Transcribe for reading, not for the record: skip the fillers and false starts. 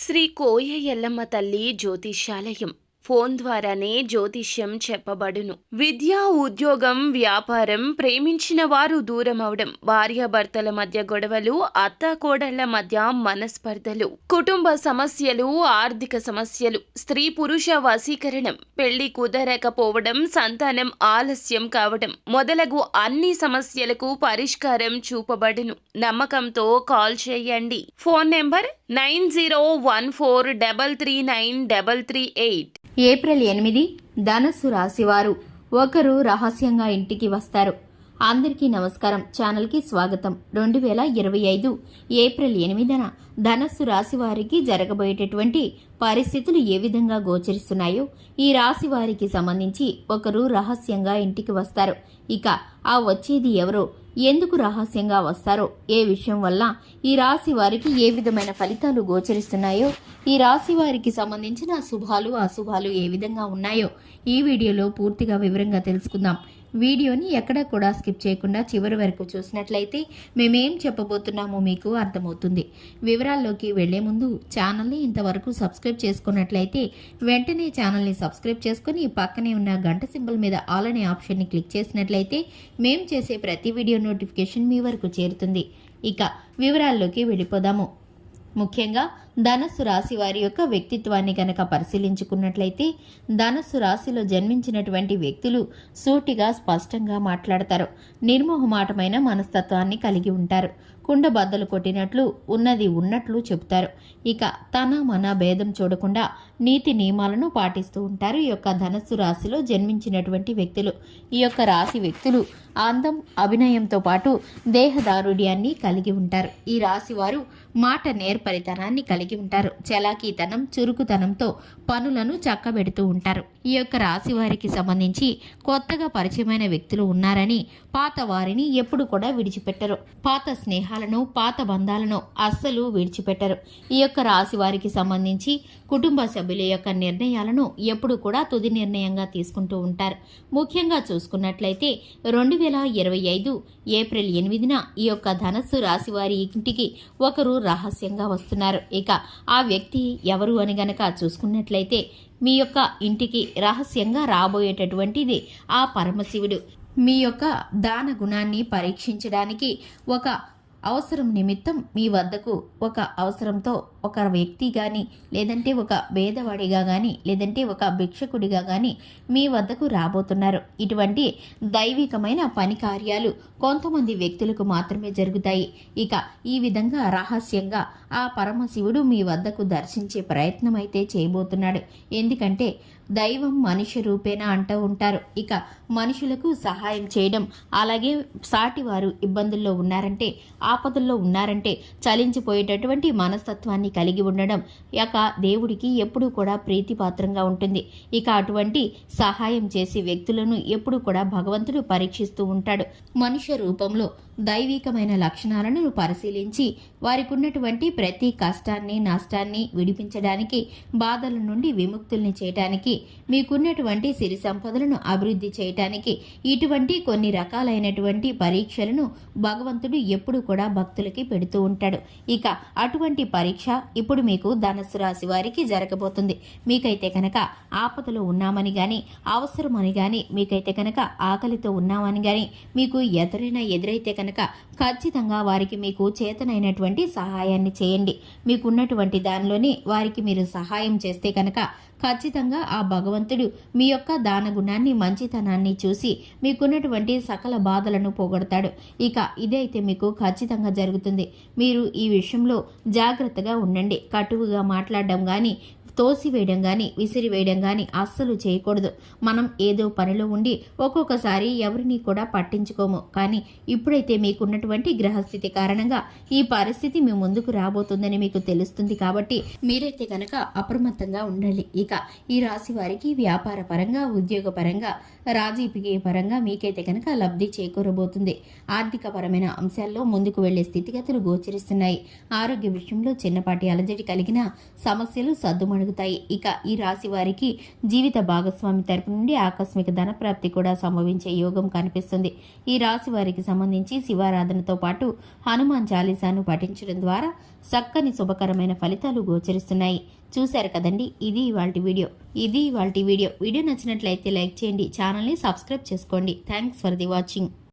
శ్రీ కోయ ఎల్లమ్మ తల్లి జ్యోతిష్యాలయం ఫోన్ ద్వారానే జ్యోతిష్యం చెప్పబడును. విద్య, ఉద్యోగం, వ్యాపారం, ప్రేమించిన వారు దూరమవడం, భార్యాభర్తల మధ్య గొడవలు, అత్తాకోడళ్ల మధ్య మనస్పర్ధలు, కుటుంబ సమస్యలు, ఆర్థిక సమస్యలు, స్త్రీ పురుష వశీకరణం, పెళ్లి కుదరకపోవడం, సంతానం ఆలస్యం కావడం మొదలగు అన్ని సమస్యలకు పరిష్కారం చూపబడును. నమ్మకంతో కాల్ చేయండి. Phone number 9014339338. ఏప్రిల్ 8 ధనస్సు రాశివారు ఒకరు రహస్యంగా ఇంటికి వస్తారు. అందరికీ నమస్కారం. ఛానల్కి స్వాగతం. 2025 ఏప్రిల్ 8న ధనస్సు రాశి వారికి జరగబోయేటటువంటి పరిస్థితులు ఏ విధంగా గోచరిస్తున్నాయో, ఈ రాశి వారికి సంబంధించి ఒకరు రహస్యంగా ఇంటికి వస్తారు. ఇక ఆ వచ్చేది ఎవరో, ఎందుకు రహస్యంగా వస్తారో, ఏ విషయం వల్ల ఈ రాశి వారికి ఏ విధమైన ఫలితాలు గోచరిస్తున్నాయో, ఈ రాశి వారికి సంబంధించిన శుభాలు అశుభాలు ఏ విధంగా ఉన్నాయో ఈ వీడియోలో పూర్తిగా వివరంగా తెలుసుకుందాం. వీడియోని ఎక్కడా కూడా స్కిప్ చేయకుండా చివరి వరకు చూసినట్లయితే మేమేం చెప్పబోతున్నామో మీకు అర్థమవుతుంది. వివరాల్లోకి వెళ్లే ముందు ఛానల్ని ఇంతవరకు సబ్స్క్రైబ్ చేసుకున్నట్లయితే వెంటనే ఛానల్ని సబ్స్క్రైబ్ చేసుకుని పక్కనే ఉన్న గంట సింబల్ మీద ఆల్ అనే ఆప్షన్ని క్లిక్ చేసినట్లయితే మేం చేసే ప్రతి వీడియో నోటిఫికేషన్ మీ వరకు చేరుతుంది. ఇక వివరాల్లోకి వెళ్ళిపోదాము. ముఖ్యంగా ధనస్సు రాశి వారి యొక్క వ్యక్తిత్వాన్ని గనక పరిశీలించుకున్నట్లయితే, ధనస్సు రాశిలో జన్మించినటువంటి వ్యక్తులు సూటిగా స్పష్టంగా మాట్లాడతారు. నిర్మోహమాటమైన మనస్తత్వాన్ని కలిగి ఉంటారు. కుండబద్దలు కొట్టినట్లు ఉన్నది ఉన్నట్లు చెబుతారు. ఇక తన మన భేదం చూడకుండా నీతి నియమాలను పాటిస్తూ ఉంటారు ఈ యొక్క ధనస్సు రాశిలో జన్మించినటువంటి వ్యక్తులు. ఈ యొక్క రాశి వ్యక్తులు అందం, అభినయంతో పాటు దేహదారుఢ్యాన్ని కలిగి ఉంటారు. ఈ రాశి వారు మాట నేర్పరితనాన్ని కలిగి ఉంటారు. చలాకీతనం, చురుకుతనంతో పనులను చక్కబెడుతూ ఉంటారు. ఈ యొక్క రాశి వారికి సంబంధించి కొత్తగా పరిచయమైన వ్యక్తులు ఉన్నారని పాత వారిని ఎప్పుడు కూడా విడిచిపెట్టరు. పాత స్నేహాలను, పాత బంధాలను అస్సలు విడిచిపెట్టరు. ఈ యొక్క రాశి వారికి సంబంధించి కుటుంబ సభ్యుల యొక్క నిర్ణయాలను ఎప్పుడు కూడా తుది నిర్ణయంగా తీసుకుంటూ ఉంటారు. ముఖ్యంగా చూసుకున్నట్లయితే 2025 ఏప్రిల్ 8న ఈ యొక్క ధనస్సు రాశి వారి ఇంటికి ఒకరు రహస్యంగా వస్తున్నారు. ఇక ఆ వ్యక్తి ఎవరు అని గనక చూసుకున్నట్లయితే, మీ యొక్క ఇంటికి రహస్యంగా రాబోయేటటువంటిది ఆ పరమశివుడు. మీ యొక్క దాన గుణాన్ని పరీక్షించడానికి ఒక అవసరం నిమిత్తం మీ వద్దకు ఒక అవసరంతో ఒక వ్యక్తి కానీ, లేదంటే ఒక పేదవాడిగా కానీ, లేదంటే ఒక భిక్షకుడిగా కానీ మీ వద్దకు రాబోతున్నారు. ఇటువంటి దైవికమైన పని కార్యాలు కొంతమంది వ్యక్తులకు మాత్రమే జరుగుతాయి. ఇక ఈ విధంగా రహస్యంగా ఆ పరమశివుడు మీ వద్దకు దర్శించే ప్రయత్నం అయితే చేయబోతున్నాడు. ఎందుకంటే దైవం మనిషి రూపేణా అంటూ ఉంటారు. ఇక మనుషులకు సహాయం చేయడం, అలాగే సాటివారు ఇబ్బందుల్లో ఉన్నారంటే, ఆపదల్లో ఉన్నారంటే చలించిపోయేటటువంటి మనస్తత్వాన్ని కలిగి ఉండడం ఇక దేవుడికి ఎప్పుడూ కూడా ప్రీతిపాత్రంగా ఉంటుంది. ఇక అటువంటి సహాయం చేసే వ్యక్తులను ఎప్పుడు కూడా భగవంతుడు పరీక్షిస్తూ ఉంటాడు. మనుష్య రూపంలో దైవికమైన లక్షణాలను పరిశీలించి వారికి ఉన్నటువంటి ప్రతి కష్టాన్ని, నష్టాన్ని విడిపించడానికి, బాధల నుండి విముక్తుల్ని చేయడానికి, మీకున్నటువంటి సిరి సంపదలను అభివృద్ధి చేయటానికి ఇటువంటి కొన్ని రకాలైనటువంటి పరీక్షలను భగవంతుడు ఎప్పుడు కూడా భక్తులకి పెడుతూ ఉంటాడు. ఇక అటువంటి పరీక్ష ఇప్పుడు మీకు ధనస్సు రాశి వారికి జరగబోతుంది. మీకైతే కనుక ఆపదలో ఉన్నామని కానీ, అవసరమని కానీ, మీకైతే కనుక ఆకలితో ఉన్నామని కానీ మీకు ఎదురైతే కనుక ఖచ్చితంగా వారికి మీకు చేతనైనటువంటి సహాయాన్ని చేయండి. మీకున్నటువంటి దానిలోనే వారికి మీరు సహాయం చేస్తే కనుక ఖచ్చితంగా ఆ భగవంతుడు మీ యొక్క దాన గుణాన్ని, మంచితనాన్ని చూసి మీకున్నటువంటి సకల బాధలను పోగొడతాడు. ఇక ఇదైతే మీకు ఖచ్చితంగా జరుగుతుంది. మీరు ఈ విషయంలో జాగ్రత్తగా ఉండండి. కటువుగా మాట్లాడడం కానీ, తోసివేయడం కానీ, విసిరివేయడం కానీ అస్సలు చేయకూడదు. మనం ఏదో పనిలో ఉండి ఒక్కొక్కసారి ఎవరిని కూడా పట్టించుకోము. కానీ ఇప్పుడైతే మీకున్నటువంటి గ్రహస్థితి కారణంగా ఈ పరిస్థితి మీ ముందుకు రాబోతుందని మీకు తెలుస్తుంది. కాబట్టి మీరైతే కనుక అప్రమత్తంగా ఉండాలి. ఇక ఈ రాశి వారికి వ్యాపార పరంగా, ఉద్యోగ పరంగా, రాజకీయ పరంగా మీకైతే కనుక లబ్ధి చేకూరబోతుంది. ఆర్థిక పరమైన అంశాల్లో ముందుకు వెళ్లే స్థితిగతులు గోచరిస్తున్నాయి. ఆరోగ్య విషయంలో చిన్నపాటి అలజడి కలిగిన సమస్యలు సద్దుమణుగు కలుగుతాయి. ఇక ఈ రాశి వారికి జీవిత భాగస్వామి తరపు నుండి ఆకస్మిక ధనప్రాప్తి కూడా సంభవించే యోగం కనిపిస్తుంది. ఈ రాశి వారికి సంబంధించి శివారాధనతో పాటు హనుమాన్ చాలీసాను పఠించడం ద్వారా చక్కని శుభకరమైన ఫలితాలు గోచరిస్తున్నాయి. చూశారు కదండి, ఇది ఇవాల్టి వీడియో. వీడియో నచ్చినట్లయితే లైక్ చేయండి, ఛానల్ని సబ్స్క్రైబ్ చేసుకోండి. Thanks for the watching.